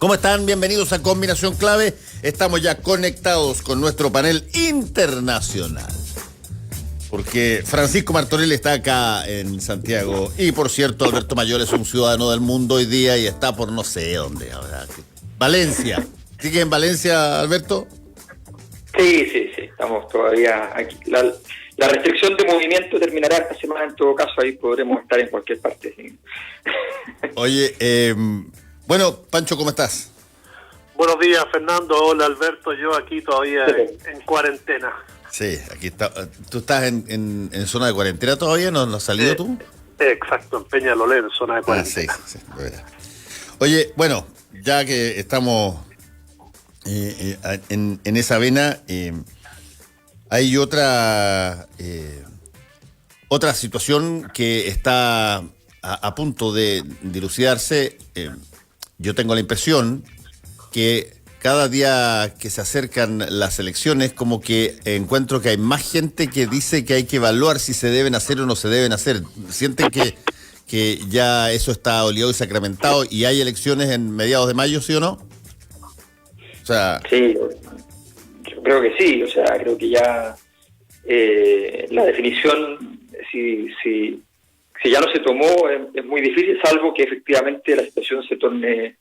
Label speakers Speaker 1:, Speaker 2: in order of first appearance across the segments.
Speaker 1: ¿Cómo están? Bienvenidos a Combinación Clave. Estamos ya conectados con nuestro panel internacional. Porque Francisco Martorell está acá en Santiago. Y por cierto, Alberto Mayor es un ciudadano del mundo hoy día y está por no sé dónde ahora. Valencia. ¿Sigue en Valencia, Alberto?
Speaker 2: Sí. Estamos todavía aquí. La restricción de movimiento terminará esta semana en todo caso. Ahí podremos estar en cualquier parte. ¿Sí?
Speaker 1: Oye, bueno, Pancho, ¿cómo estás?
Speaker 3: Buenos días, Fernando. Hola, Alberto. Yo aquí todavía en cuarentena.
Speaker 1: Sí, aquí está. ¿Tú estás en zona de cuarentena todavía? ¿No has salido tú?
Speaker 3: Exacto, en Peñalolén, en zona de cuarentena.
Speaker 1: Sí, de verdad. Oye, bueno, ya que estamos en esa vena, hay otra situación que está a punto de dilucidarse. Yo tengo la impresión que cada día que se acercan las elecciones, como que encuentro que hay más gente que dice que hay que evaluar si se deben hacer o no se deben hacer. ¿Sienten que ya eso está oleado y sacramentado y hay elecciones en mediados de mayo, sí o no? O sea...
Speaker 2: Sí, yo creo que sí. O sea, creo que ya la definición, si ya no se tomó, es muy difícil, salvo que efectivamente la situación se torne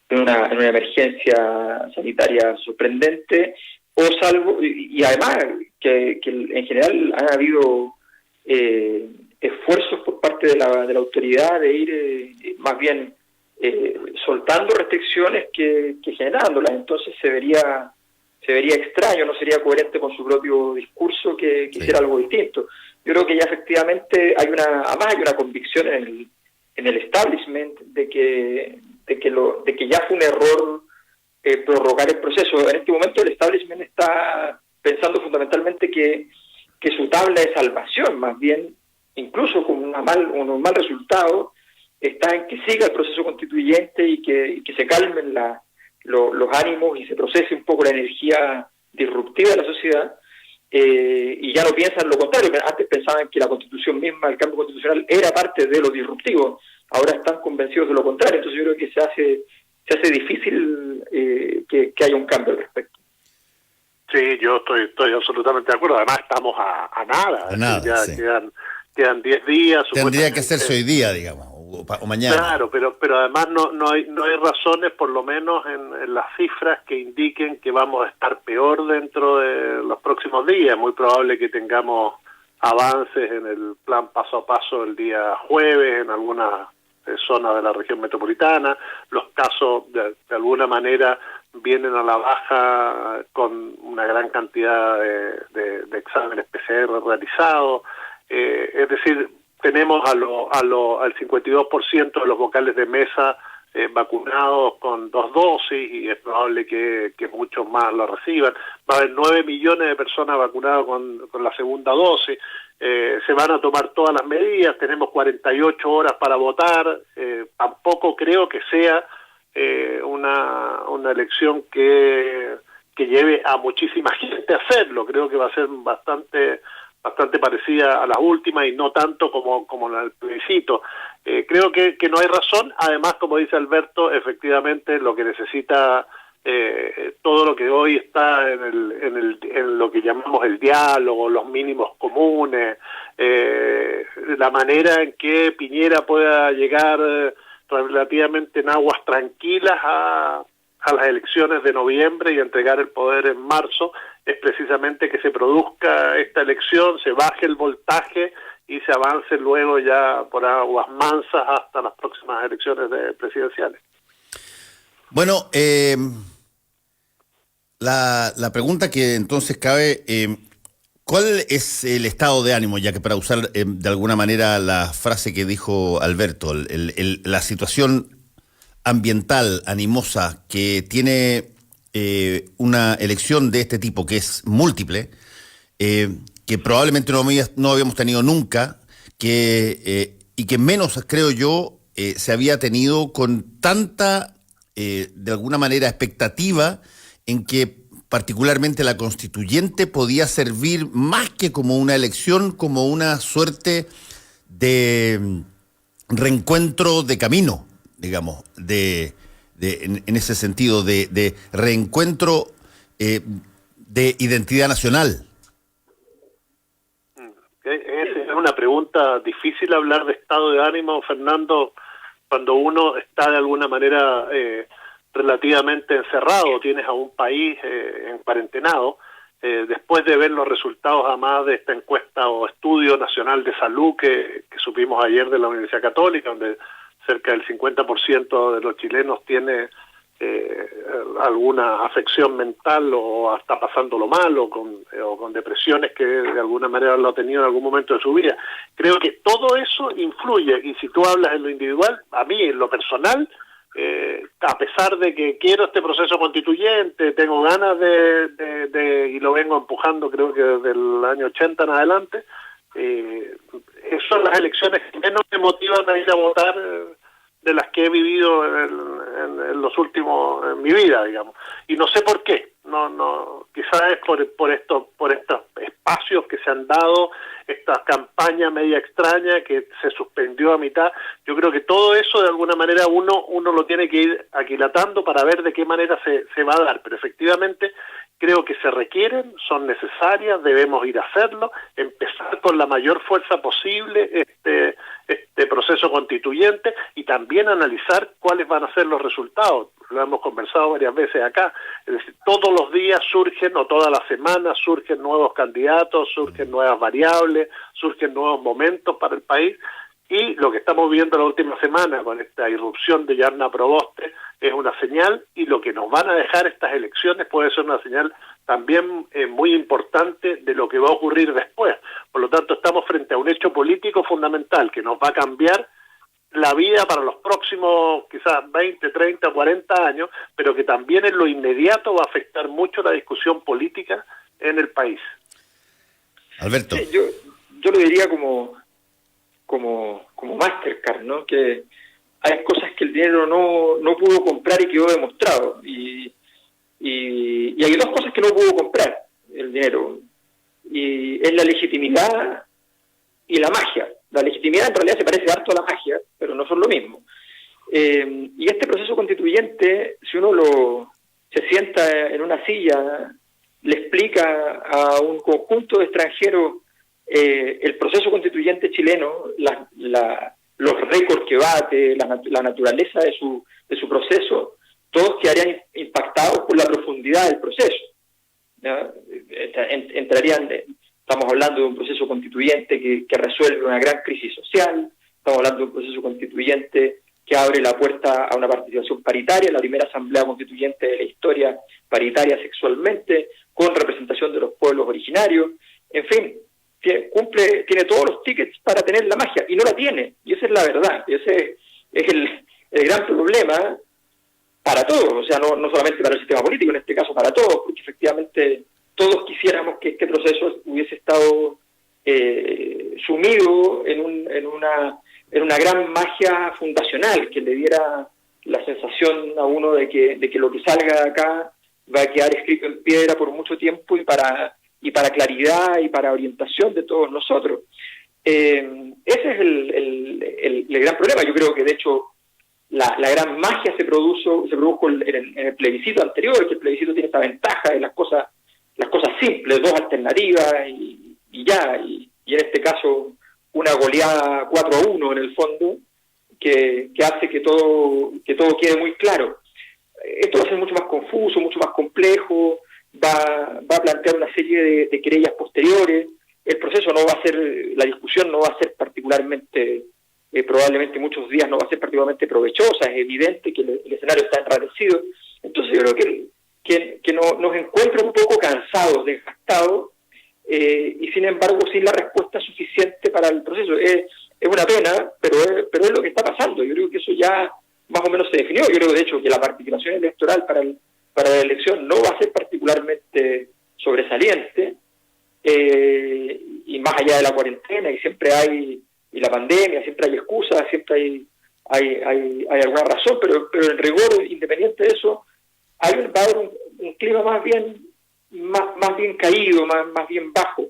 Speaker 2: en una emergencia sanitaria sorprendente, o salvo, y además que en general han habido esfuerzos por parte de la autoridad de ir más bien soltando restricciones que generándolas. Entonces se vería extraño, no sería coherente con su propio discurso que hiciera algo distinto. Yo creo que ya efectivamente hay una convicción en el establishment de que ya fue un error prorrogar el proceso. En este momento el establishment está pensando fundamentalmente que su tabla de salvación, más bien, incluso con un mal resultado, está en que siga el proceso constituyente y que se calmen los ánimos y se procese un poco la energía disruptiva de la sociedad. Y ya no piensan lo contrario. Antes pensaban que la Constitución misma, el cambio constitucional, era parte de lo disruptivo. Ahora están convencidos de lo contrario. Entonces yo creo que se hace difícil que haya un cambio al respecto.
Speaker 3: Sí, yo estoy absolutamente de acuerdo. Además estamos a nada. Ya
Speaker 1: sí.
Speaker 3: Quedan 10 días.
Speaker 1: Tendría que hacerse hoy día, digamos, o mañana.
Speaker 3: Claro, pero además no hay razones, por lo menos en las cifras, que indiquen que vamos a estar peor dentro de los próximos días. Es muy probable que tengamos avances en el plan paso a paso el día jueves en algunas zonas de la región metropolitana. Los casos de alguna manera vienen a la baja con una gran cantidad de exámenes PCR realizados. Es decir, tenemos al 52% de los vocales de mesa vacunados con 2 dosis, y es probable que muchos más lo reciban. Va a haber 9 millones de personas vacunadas con la segunda dosis. Se van a tomar todas las medidas. Tenemos 48 horas para votar. Tampoco creo que sea una elección que lleve a muchísima gente a hacerlo. Creo que va a ser bastante parecida a las últimas y no tanto como en el plebiscito. Creo que no hay razón. Además, como dice Alberto, efectivamente lo que necesita todo lo que hoy está en lo que llamamos el diálogo, los mínimos comunes, la manera en que Piñera pueda llegar relativamente en aguas tranquilas a las elecciones de noviembre y entregar el poder en marzo, es precisamente que se produzca esta elección, se baje el voltaje y se avance luego ya por aguas mansas hasta las próximas elecciones presidenciales.
Speaker 1: Bueno, la pregunta que entonces cabe, ¿cuál es el estado de ánimo, ya que para usar de alguna manera la frase que dijo Alberto, la situación ambiental, animosa, que tiene una elección de este tipo, que es múltiple, que probablemente no habíamos tenido nunca, y que menos, creo yo, se había tenido con tanta, de alguna manera, expectativa en que particularmente la constituyente podía servir más que como una elección, como una suerte de reencuentro de camino, digamos, de en ese sentido de reencuentro de identidad nacional?
Speaker 3: Es una pregunta difícil hablar de estado de ánimo, Fernando, cuando uno está de alguna manera relativamente encerrado, tienes a un país en cuarentenado, después de ver los resultados además de esta encuesta o estudio nacional de salud que supimos ayer de la Universidad Católica, donde cerca del 50% de los chilenos tiene alguna afección mental o está pasándolo mal o con depresiones que de alguna manera lo ha tenido en algún momento de su vida. Creo que todo eso influye, y si tú hablas en lo individual, a mí en lo personal, a pesar de que quiero este proceso constituyente, tengo ganas y lo vengo empujando creo que desde el año 80 en adelante, son las elecciones que menos me motivan a ir a votar de las que he vivido en los últimos, en mi vida, digamos. Y no sé por qué, quizás es por estos espacios que se han dado, esta campaña media extraña que se suspendió a mitad. Yo creo que todo eso de alguna manera uno lo tiene que ir aquilatando para ver de qué manera se va a dar, pero efectivamente creo que se requieren, son necesarias, debemos ir a hacerlo, empezar con la mayor fuerza posible este proceso constituyente y también analizar cuáles van a ser los resultados. Lo hemos conversado varias veces acá, es decir, todos los días surgen, o todas las semanas surgen nuevos candidatos, surgen nuevas variables, surgen nuevos momentos para el país, y lo que estamos viendo la última semana con esta irrupción de Yarna Proboste es una señal, y lo que nos van a dejar estas elecciones puede ser una señal también muy importante de lo que va a ocurrir después. Por lo tanto, estamos frente a un hecho político fundamental que nos va a cambiar la vida para los próximos quizás 20, 30, 40 años, pero que también en lo inmediato va a afectar mucho la discusión política en el país.
Speaker 1: Alberto.
Speaker 2: Sí, yo lo diría como Mastercard, ¿no? Que hay cosas que el dinero no pudo comprar y quedó demostrado. Y hay dos cosas que no pudo comprar el dinero. Y es la legitimidad y la magia. La legitimidad en realidad se parece harto a la magia, pero no son lo mismo. Y este proceso constituyente, si uno se sienta en una silla, le explica a un conjunto de extranjeros el proceso constituyente chileno, los récords que bate, la naturaleza de su proceso, todos quedarían impactados por la profundidad del proceso, ¿ya? Estamos hablando de un proceso constituyente que resuelve una gran crisis social, estamos hablando de un proceso constituyente que abre la puerta a una participación paritaria, la primera asamblea constituyente de la historia paritaria sexualmente, con representación de los pueblos originarios, en fin, tiene todos los tickets para tener la magia, y no la tiene, y esa es la verdad, ese es el gran problema para todos, o sea, no solamente para el sistema político, en este caso para todos, porque efectivamente todos quisiéramos que este proceso hubiese estado sumido en una gran magia fundacional que le diera la sensación a uno de que lo que salga de acá va a quedar escrito en piedra por mucho tiempo y para claridad y para orientación de todos nosotros. Ese es el gran problema. Yo creo que de hecho la gran magia se produjo en el plebiscito anterior, que el plebiscito tiene esta ventaja de las cosas simples, dos alternativas y en este caso una goleada 4-1 en el fondo, que hace que todo quede muy claro. Esto va a ser mucho más confuso, mucho más complejo, va a plantear una serie de querellas posteriores. El proceso la discusión no va a ser particularmente, probablemente muchos días no va a ser particularmente provechosa, es evidente que el escenario está enrarecido. Entonces yo creo que nos encuentra un poco cansados, desgastados, y sin embargo sin la respuesta suficiente para el proceso. Es una pena, pero es lo que está pasando. Yo creo que eso ya más o menos se definió. Yo creo de hecho que la participación electoral para la elección no va a ser particularmente sobresaliente, y más allá de la cuarentena y la pandemia, siempre hay excusas, siempre hay alguna razón, pero en rigor, independiente de eso, va a haber un clima más bien caído, más bien bajo,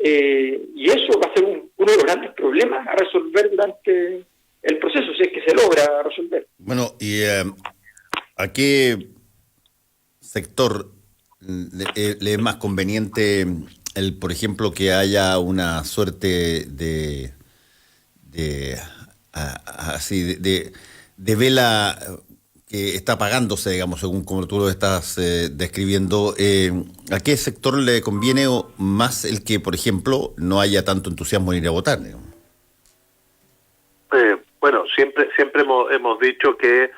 Speaker 2: y eso va a ser uno de los grandes problemas a resolver durante el proceso, si es que se logra resolver.
Speaker 1: Bueno, y ¿A qué sector le es más conveniente por ejemplo, que haya una suerte de así de vela que está apagándose, digamos, según como tú lo estás describiendo? ¿A qué sector le conviene más el que, por ejemplo, no haya tanto entusiasmo en ir a votar, digamos?
Speaker 3: Bueno, siempre hemos dicho que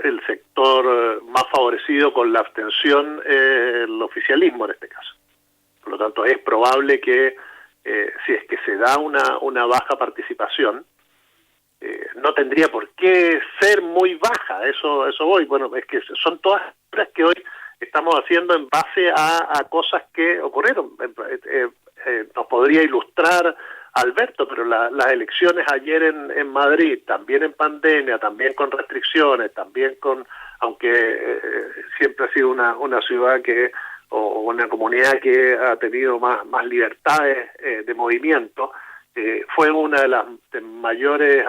Speaker 3: el sector más favorecido con la abstención es el oficialismo en este caso. Por lo tanto, es probable que si es que se da una baja participación, no tendría por qué ser muy baja, eso voy. Bueno, es que son todas cosas que hoy estamos haciendo en base a cosas que ocurrieron. Nos podría ilustrar Alberto, pero las elecciones ayer en Madrid, también en pandemia, también con restricciones, también aunque siempre ha sido una ciudad o una comunidad que ha tenido más libertades de movimiento, fue una de las mayores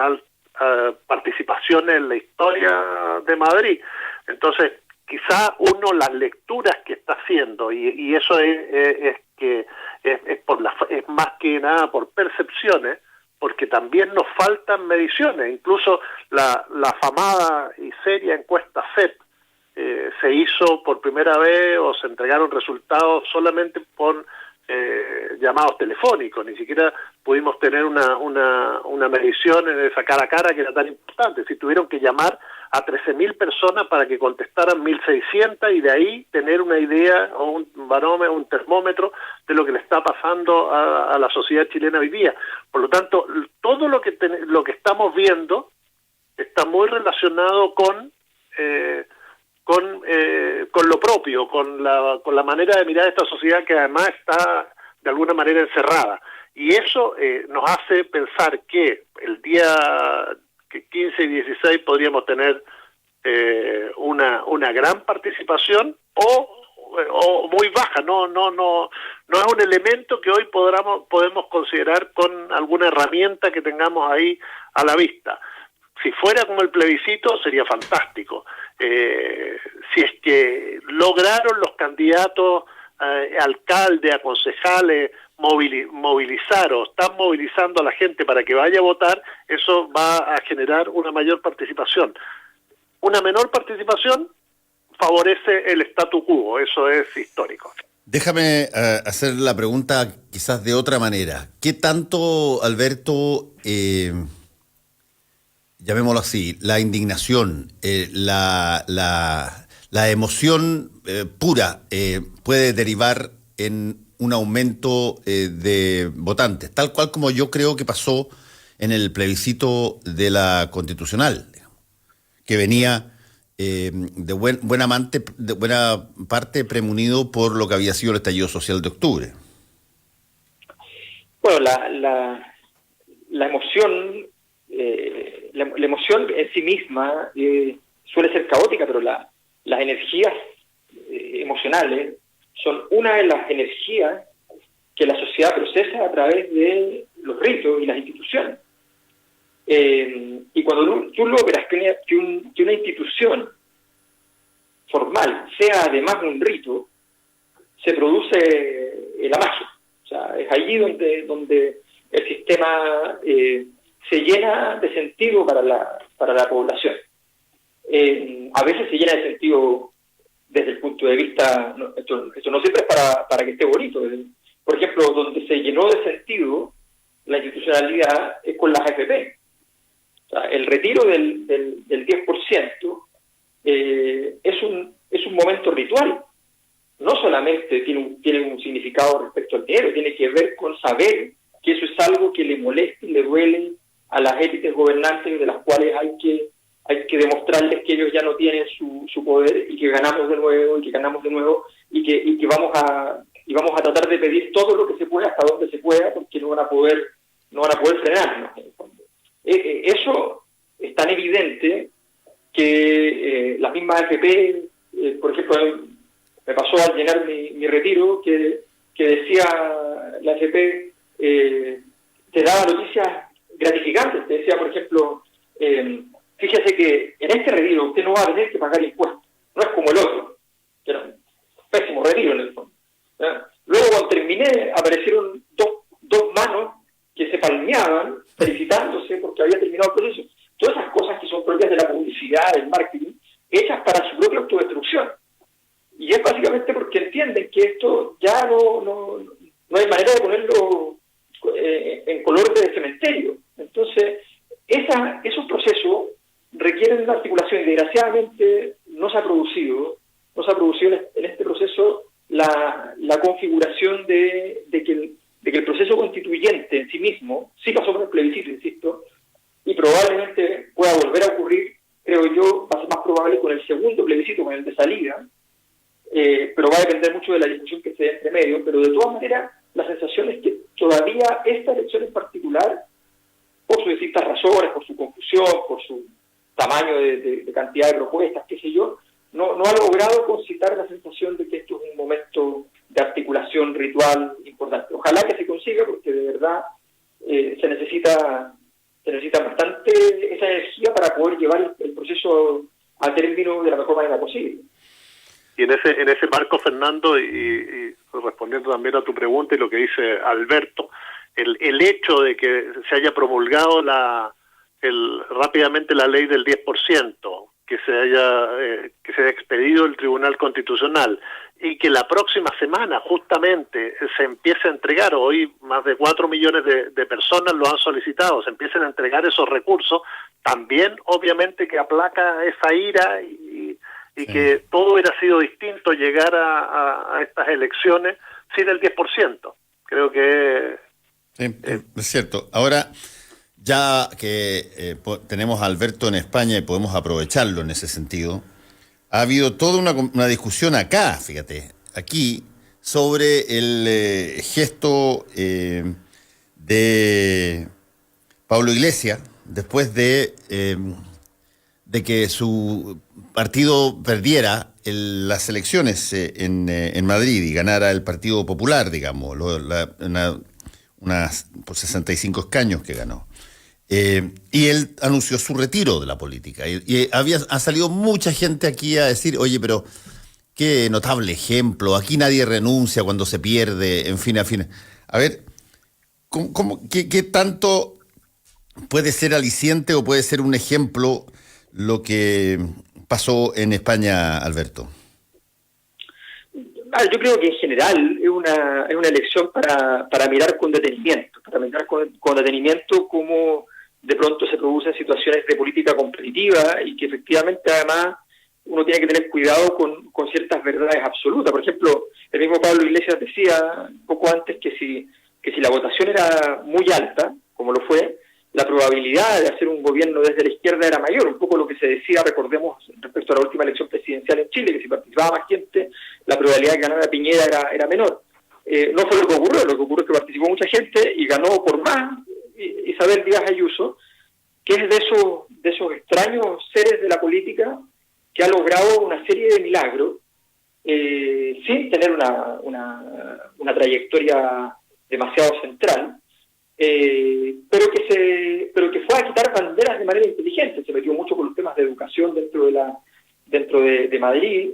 Speaker 3: participaciones en la historia de Madrid. Entonces, quizá las lecturas que está haciendo, y eso es que es más que nada por percepciones, porque también nos faltan mediciones. Incluso la afamada y seria encuesta CEP se hizo por primera vez, o se entregaron resultados solamente por llamados telefónicos. Ni siquiera pudimos tener una medición en esa cara a cara que era tan importante. Si tuvieron que llamar a 13.000 personas para que contestaran 1.600 y de ahí tener una idea o un barómetro, un termómetro de lo que le está pasando a la sociedad chilena hoy día. Por lo tanto, todo lo que estamos viendo está muy relacionado con lo propio, con la manera de mirar esta sociedad, que además está de alguna manera encerrada. Y eso nos hace pensar que el día 15 y 16 podríamos tener una gran participación o muy baja. No es un elemento que hoy podemos considerar con alguna herramienta que tengamos ahí a la vista. Si fuera como el plebiscito sería fantástico. Si es que lograron los candidatos alcaldes, a concejales movilizar o están movilizando a la gente para que vaya a votar, eso va a generar una mayor participación. Una menor participación favorece el statu quo, eso es histórico.
Speaker 1: Déjame hacer la pregunta quizás de otra manera. ¿Qué tanto, Alberto, llamémoslo así, la indignación, la emoción pura puede derivar en un aumento de votantes, tal cual como yo creo que pasó en el plebiscito de la Constitucional, digamos, que venía de buena parte premunido por lo que había sido el estallido social de octubre?
Speaker 2: Bueno, la emoción, la emoción en sí misma suele ser caótica, pero las energías emocionales son una de las energías que la sociedad procesa a través de los ritos y las instituciones. Y cuando tú logras que una institución formal sea además un rito, se produce la magia. O sea, es allí donde el sistema se llena de sentido para la población. A veces se llena de sentido desde el punto de vista, esto no siempre es para que esté bonito. Por ejemplo, donde se llenó de sentido la institucionalidad es con las AFP. O sea, el retiro del 10% es un momento ritual. No solamente tiene un significado respecto al dinero, tiene que ver con saber que eso es algo que le molesta y le duele a las élites gobernantes, de las cuales hay que demostrarles que ellos ya no tienen su poder, y que ganamos de nuevo y que vamos a tratar de pedir todo lo que se pueda hasta donde se pueda, porque no van a poder frenarnos en el fondo. Eso es tan evidente que las mismas AFP, por ejemplo, me pasó al llenar mi retiro que decía la AFP, te daba noticias gratificantes. Te decía, por ejemplo, fíjese que en este retiro usted no va a tener que pagar impuestos, no es como el otro, que era un pésimo retiro en el fondo. Luego cuando terminé aparecieron dos manos que se palmeaban felicitándose porque había terminado el proceso. Todas esas cosas que son propias de la publicidad, del marketing, hechas para su propia autodestrucción. Y es básicamente porque entienden que esto ya no hay manera de ponerlo en color de cementerio. Entonces, esos procesos requieren una articulación y desgraciadamente no se ha producido en este proceso la configuración de que el proceso constituyente en sí mismo sí pasó por el plebiscito, insisto, y probablemente pueda volver a ocurrir, creo yo, va a ser más probable con el segundo plebiscito, con el de salida, pero va a depender mucho de la discusión que se dé entre medio, pero de todas maneras la sensación es que todavía esta elección en particular, por sus distintas razones, por su confusión, por su tamaño de cantidad de propuestas, qué sé yo, no ha logrado concitar la sensación de que esto es un momento de articulación ritual importante. Ojalá que se consiga, porque de verdad se necesita bastante esa energía para poder llevar el proceso a término de la mejor manera posible.
Speaker 3: Y en ese marco, Fernando, y respondiendo también a tu pregunta y lo que dice Alberto, el hecho de que se haya promulgado rápidamente la ley del 10%, que se haya expedido el Tribunal Constitucional y que la próxima semana justamente se empiece a entregar, hoy más de 4 millones de personas lo han solicitado, se empiecen a entregar esos recursos, también obviamente que aplaca esa ira y que todo hubiera sido distinto llegar a estas elecciones sin el 10%. Creo que...
Speaker 1: Sí, es cierto. Ahora, ya que tenemos a Alberto en España y podemos aprovecharlo en ese sentido, ha habido toda una discusión acá, fíjate, aquí, sobre el gesto de Pablo Iglesias después de que su partido perdiera las elecciones en Madrid y ganara el Partido Popular, digamos, unas por 65 escaños que ganó. Y él anunció su retiro de la política. Y ha salido mucha gente aquí a decir, oye, pero qué notable ejemplo, aquí nadie renuncia cuando se pierde, en fin. A ver, ¿qué tanto puede ser aliciente o puede ser un ejemplo lo que pasó en España, Alberto?
Speaker 2: Yo creo que en general es una elección para mirar con detenimiento, cómo de pronto se producen situaciones de política competitiva y que efectivamente además uno tiene que tener cuidado con ciertas verdades absolutas. Por ejemplo, el mismo Pablo Iglesias decía poco antes que si la votación era muy alta, como lo fue, la probabilidad de hacer un gobierno desde la izquierda era mayor, un poco lo que se decía, recordemos, respecto a la última elección presidencial en Chile, que si participaba más gente, la probabilidad de ganar a Piñera era menor. No fue lo que ocurrió es que participó mucha gente y ganó por más Isabel Díaz Ayuso, que es de esos extraños seres de la política que ha logrado una serie de milagros sin tener una trayectoria demasiado central, pero que fue a quitar banderas de manera inteligente. Se metió mucho con los temas de educación dentro de Madrid,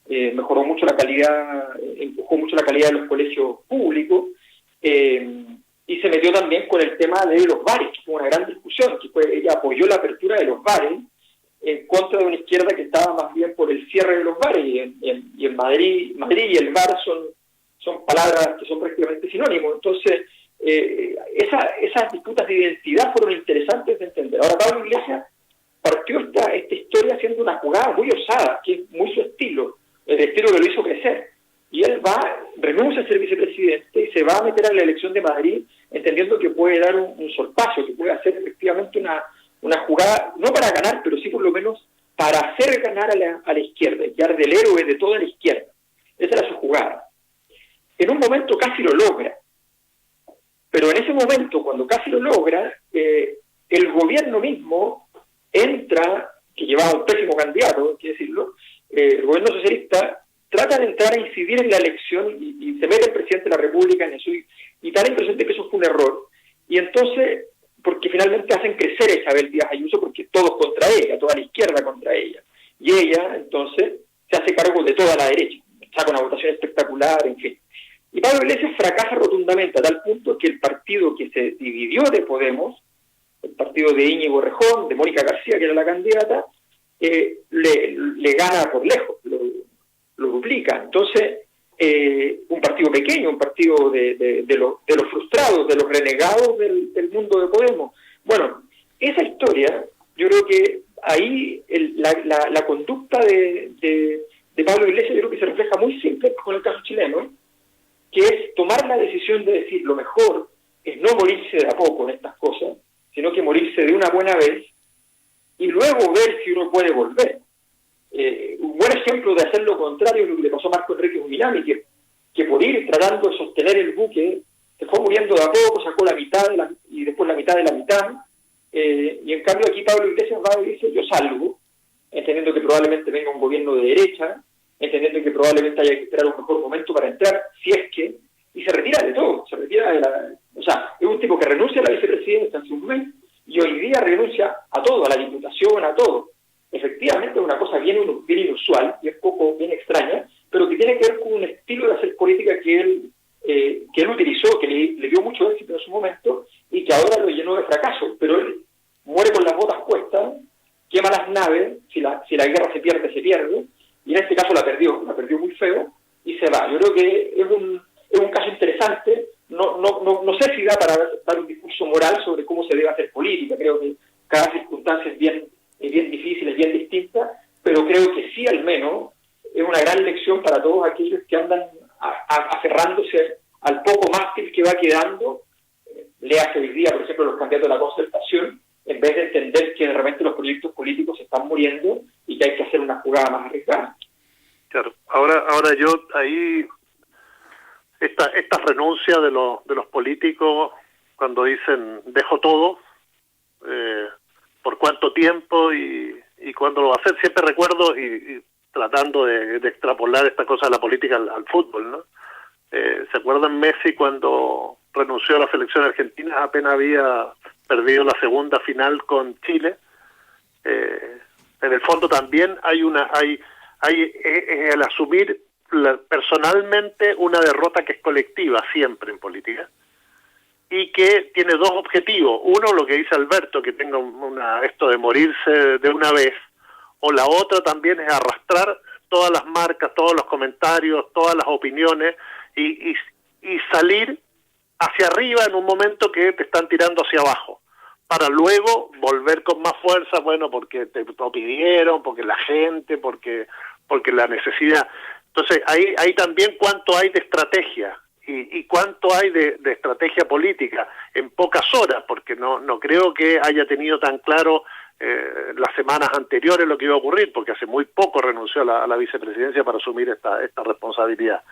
Speaker 2: mejoró mucho la calidad, empujó mucho la calidad de los colegios públicos, y se metió también con el tema de los bares, que fue una gran discusión, ella apoyó la apertura de los bares en contra de una izquierda que estaba más bien por el cierre de los bares, y en Madrid y el bar son palabras que son prácticamente sinónimos. Entonces, esas disputas de identidad fueron interesantes de entender. Ahora, Pablo Iglesias partió esta historia haciendo una jugada muy osada, que es muy su estilo, el estilo que lo hizo crecer. Y él renuncia a ser vicepresidente y se va a meter a la elección de Madrid entendiendo que puede dar un sorpaso, que puede hacer efectivamente una jugada, no para ganar, pero sí por lo menos para hacer ganar a la izquierda, y quedar del héroe de toda la izquierda. Esa era su jugada. En un momento casi lo logra, pero en ese momento, cuando casi lo logra, el gobierno mismo entra, que llevaba un pésimo candidato, hay que decirlo, el gobierno socialista trata de entrar a incidir en la elección y se mete el presidente de la República en eso y da la impresión de que eso fue un error. Y entonces, porque finalmente hacen crecer a Isabel Díaz Ayuso, porque todos contra ella, toda la izquierda contra ella. Y ella, entonces, se hace cargo de toda la derecha, saca una votación espectacular, en fin. Y Pablo Iglesias fracasa rotundamente a tal punto que el partido que se dividió de Podemos, el partido de Íñigo Errejón, de Mónica García, que era la candidata, le gana por lejos, lo duplica. Entonces, un partido pequeño, un partido de los frustrados, de los renegados del mundo de Podemos. Bueno, esa historia, yo creo que ahí la conducta de Pablo Iglesias, yo creo que se refleja muy simple con el caso chileno, que es tomar la decisión de decir lo mejor es no morirse de a poco en estas cosas, sino que morirse de una buena vez y luego ver si uno puede volver. Un buen ejemplo de hacer lo contrario es lo que le pasó a Marco Enrique Huminami, que por ir tratando de sostener el buque se fue muriendo de a poco, sacó la mitad y después la mitad de la mitad, y en cambio aquí Pablo Iglesias va y dice yo salgo, entendiendo que probablemente venga un gobierno de derecha, entendiendo que probablemente haya que esperar un mejor momento para entrar, si es que, y se retira de todo, se retira de o sea, es un tipo que renuncia a la vicepresidencia en su momento, y hoy día renuncia a todo, a la diputación, a todo. Efectivamente es una cosa bien inusual, y es bien extraña, pero que tiene que ver con un estilo de hacer política que él utilizó, que le dio mucho éxito en su momento, y que ahora lo llenó de fracaso, pero él muere con las botas puestas, quema las naves, si la guerra se pierde, y en este caso la perdió muy feo, y se va. Yo creo que es un caso interesante, no sé si da para dar un discurso moral sobre cómo se debe hacer política, creo que cada circunstancia es bien difícil, es bien distinta, pero creo que sí al menos es una gran lección para todos aquellos que andan aferrándose al poco mástil que va quedando, léase hoy día, por ejemplo, los candidatos de la Concertación, en vez de entender que de repente los proyectos políticos se están muriendo y que hay que hacer una jugada más arriesgada.
Speaker 3: Claro, ahora yo ahí esta renuncia de los políticos cuando dicen dejo todo, por cuánto tiempo y cuándo lo va a hacer, siempre recuerdo y tratando de extrapolar esta cosa de la política al fútbol, ¿no? ¿Se acuerdan Messi cuando renunció a la selección argentina apenas había perdido la segunda final con Chile? En el fondo también hay el asumir personalmente una derrota que es colectiva siempre en política y que tiene dos objetivos. Uno, lo que dice Alberto, que tenga esto de morirse de una vez, o la otra también es arrastrar todas las marcas, todos los comentarios, todas las opiniones y salir hacia arriba en un momento que te están tirando hacia abajo, para luego volver con más fuerza, bueno, porque te lo pidieron, porque la gente, porque la necesidad. Entonces, ahí también cuánto hay de estrategia y cuánto hay de estrategia política en pocas horas, porque no creo que haya tenido tan claro las semanas anteriores lo que iba a ocurrir, porque hace muy poco renunció a la vicepresidencia para asumir esta responsabilidad.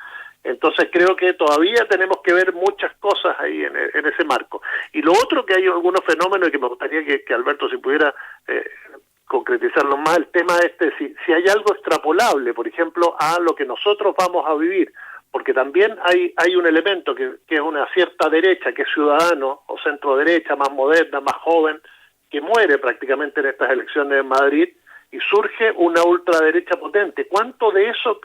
Speaker 3: Entonces creo que todavía tenemos que ver muchas cosas ahí en ese marco. Y lo otro, que hay algunos fenómenos y que me gustaría que Alberto, si pudiera concretizarlo más, el tema si hay algo extrapolable, por ejemplo, a lo que nosotros vamos a vivir, porque también hay un elemento que es una cierta derecha, que es ciudadano o centro derecha, más moderna, más joven, que muere prácticamente en estas elecciones en Madrid, y surge una ultraderecha potente. ¿Cuánto de eso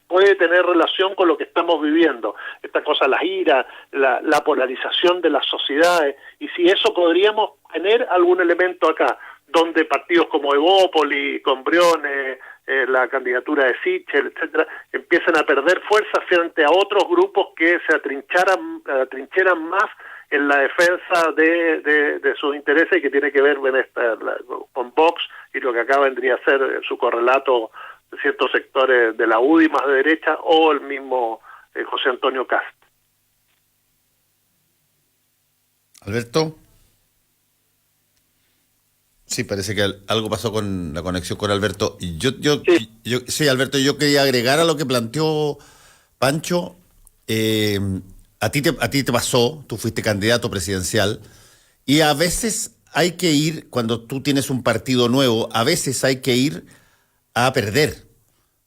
Speaker 3: puede tener relación con lo que estamos viviendo? Esta cosa, las iras, la polarización de las sociedades, y si eso podríamos tener algún elemento acá, donde partidos como Evópoli, con Briones, la candidatura de Sichel, etcétera, empiezan a perder fuerza frente a otros grupos que se atrincheran más en la defensa de sus intereses, y que tiene que ver con Vox y lo que acá vendría a ser su correlato de ciertos sectores de la UDI más de derecha, o el mismo José Antonio Kast.
Speaker 1: Alberto. Sí, parece que algo pasó con la conexión con Alberto. Sí, Alberto, yo quería agregar a lo que planteó Pancho. A ti te pasó, tú fuiste candidato presidencial, y a veces hay que ir, cuando tú tienes un partido nuevo, a veces hay que ir a perder,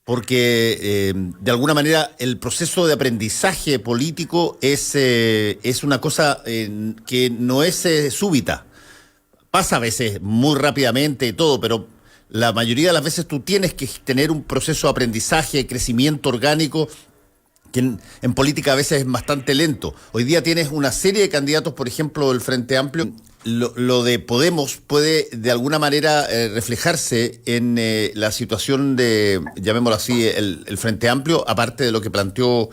Speaker 1: porque de alguna manera el proceso de aprendizaje político es una cosa que no es súbita. pasa a veces muy rápidamente y todo, pero la mayoría de las veces tú tienes que tener un proceso de aprendizaje, de crecimiento orgánico, que en política a veces es bastante lento. Hoy día tienes una serie de candidatos, por ejemplo, del Frente Amplio. Lo de Podemos puede de alguna manera reflejarse en la situación de, llamémoslo así, el Frente Amplio, aparte de lo que planteó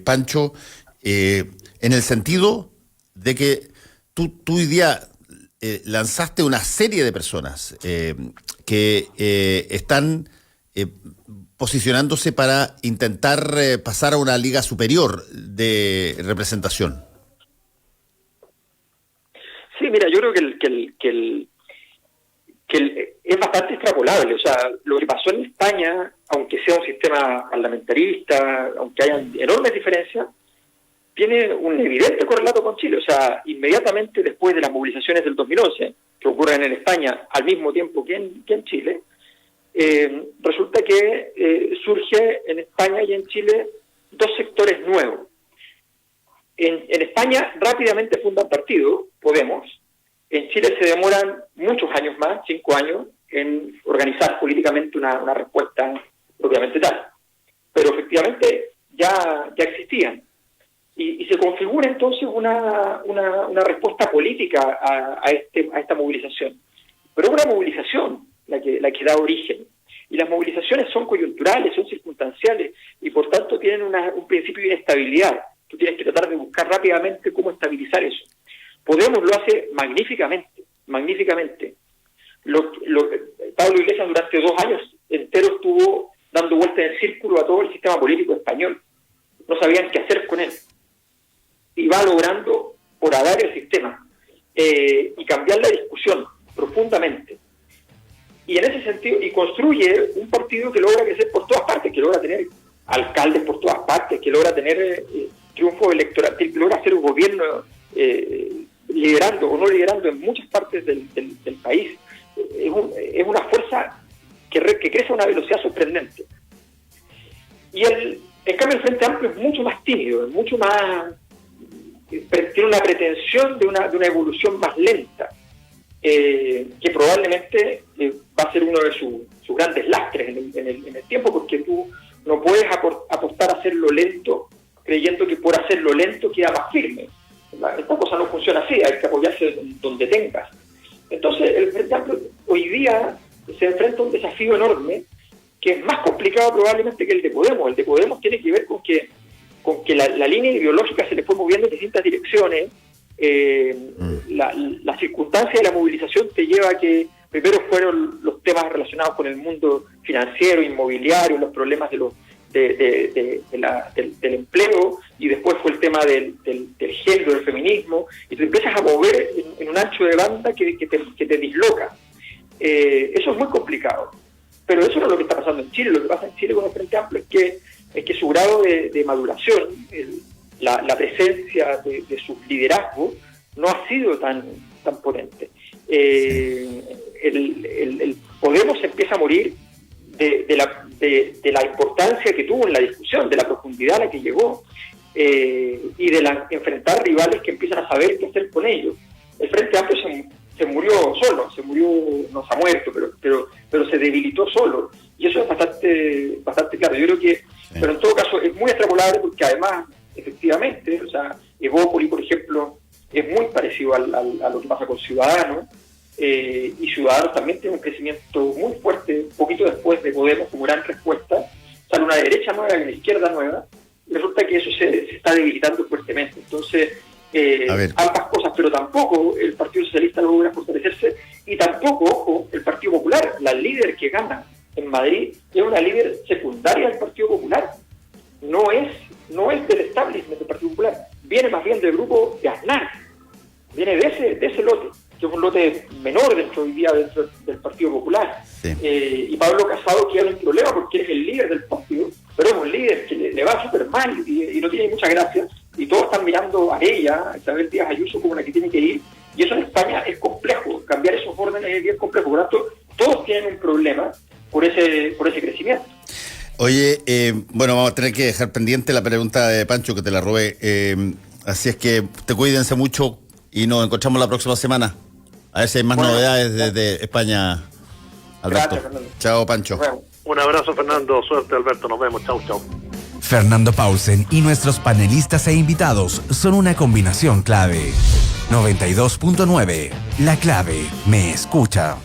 Speaker 1: Pancho, en el sentido de que tú hoy día lanzaste una serie de personas que están posicionándose para intentar pasar a una liga superior de representación.
Speaker 2: Sí, mira, yo creo es bastante extrapolable. O sea, lo que pasó en España, aunque sea un sistema parlamentarista, aunque hayan enormes diferencias, tiene un evidente correlato con Chile. O sea, inmediatamente después de las movilizaciones del 2011, que ocurren en España al mismo tiempo que en Chile, resulta que surge en España y en Chile dos sectores nuevos. En España rápidamente fundan partido, Podemos. En Chile se demoran muchos años más, 5 años, en organizar políticamente una respuesta propiamente tal. Pero efectivamente ya existían. Y se configura entonces una respuesta política a esta movilización. Pero es una movilización la que da origen. Y las movilizaciones son coyunturales, son circunstanciales, y por tanto tienen un principio de inestabilidad. Tú tienes que tratar de buscar rápidamente cómo estabilizar eso. Podemos lo hace magníficamente. Pablo Iglesias durante 2 años enteros estuvo dando vueltas en círculo a todo el sistema político español. No sabían qué hacer con él. Y va logrando horadar el sistema y cambiar la discusión profundamente. Y en ese sentido, y construye un partido que logra crecer por todas partes, que logra tener alcaldes por todas partes, que logra tener triunfo electoral, que logra hacer un gobierno liderando o no liderando en muchas partes del país. Es una fuerza que crece a una velocidad sorprendente. Y en cambio el Frente Amplio es mucho más tímido, es mucho más... tiene una pretensión de una evolución más lenta, que probablemente va a ser uno de sus grandes lastres en el tiempo, porque tú no puedes apostar a hacerlo lento creyendo que por hacerlo lento queda más firme. Esta cosa no funciona así, hay que apoyarse donde tengas. Entonces el Frente Amplio hoy día se enfrenta a un desafío enorme que es más complicado probablemente que el de Podemos. El de Podemos tiene que ver con que la línea ideológica se le fue moviendo en distintas direcciones. La circunstancia de la movilización te lleva a que primero fueron los temas relacionados con el mundo financiero, inmobiliario, los problemas del empleo, y después fue el tema del género, del feminismo, y te empiezas a mover en un ancho de banda que te disloca. Eso es muy complicado, pero eso no es lo que está pasando en Chile. Lo que pasa en Chile con el Frente Amplio es que su grado de maduración, la presencia de sus liderazgos no ha sido tan potente. El Podemos empieza a morir de la importancia que tuvo en la discusión, de la profundidad a la que llegó, y de enfrentar rivales que empiezan a saber qué hacer con ellos. El Frente Amplio se murió solo, no se ha muerto, pero se debilitó solo, y eso es bastante claro. Yo creo que, pero en todo caso es muy extrapolable, porque además, efectivamente, o sea, Evópoli, por ejemplo, es muy parecido a lo que pasa con Ciudadanos, y Ciudadanos también tiene un crecimiento muy fuerte, un poquito después de Podemos, como gran respuesta. Sale una derecha nueva y una izquierda nueva, y resulta que eso se está debilitando fuertemente. Entonces, ambas cosas, pero tampoco el Partido Socialista logra fortalecerse, y tampoco, ojo, el Partido Popular, la líder que gana en Madrid, es una líder secundaria del Partido Popular, no es del establishment del Partido Popular, viene más bien del grupo de Aznar, viene de ese lote, que es un lote menor hoy día dentro del Partido Popular. Sí. Y Pablo Casado queda en un problema porque es el líder del partido, pero es un líder que le va súper mal y no tiene mucha gracia, y todos están mirando a ella, a Isabel Díaz Ayuso, como la que tiene que ir, y eso en España es complejo, cambiar esos órdenes es bien complejo, por lo tanto todos tienen un problema por ese crecimiento.
Speaker 1: Oye, bueno, vamos a tener que dejar pendiente la pregunta de Pancho, que te la robé, así es que te cuídense mucho y nos encontramos la próxima semana. A ver si hay más novedades desde España, Alberto.
Speaker 2: Gracias, Fernando.
Speaker 1: Chao, Pancho.
Speaker 2: Nos vemos.
Speaker 3: Un abrazo, Fernando. Suerte, Alberto. Nos vemos. Chau, chau.
Speaker 4: Fernando Paulsen y nuestros panelistas e invitados son una combinación clave. 92.9. La clave me escucha.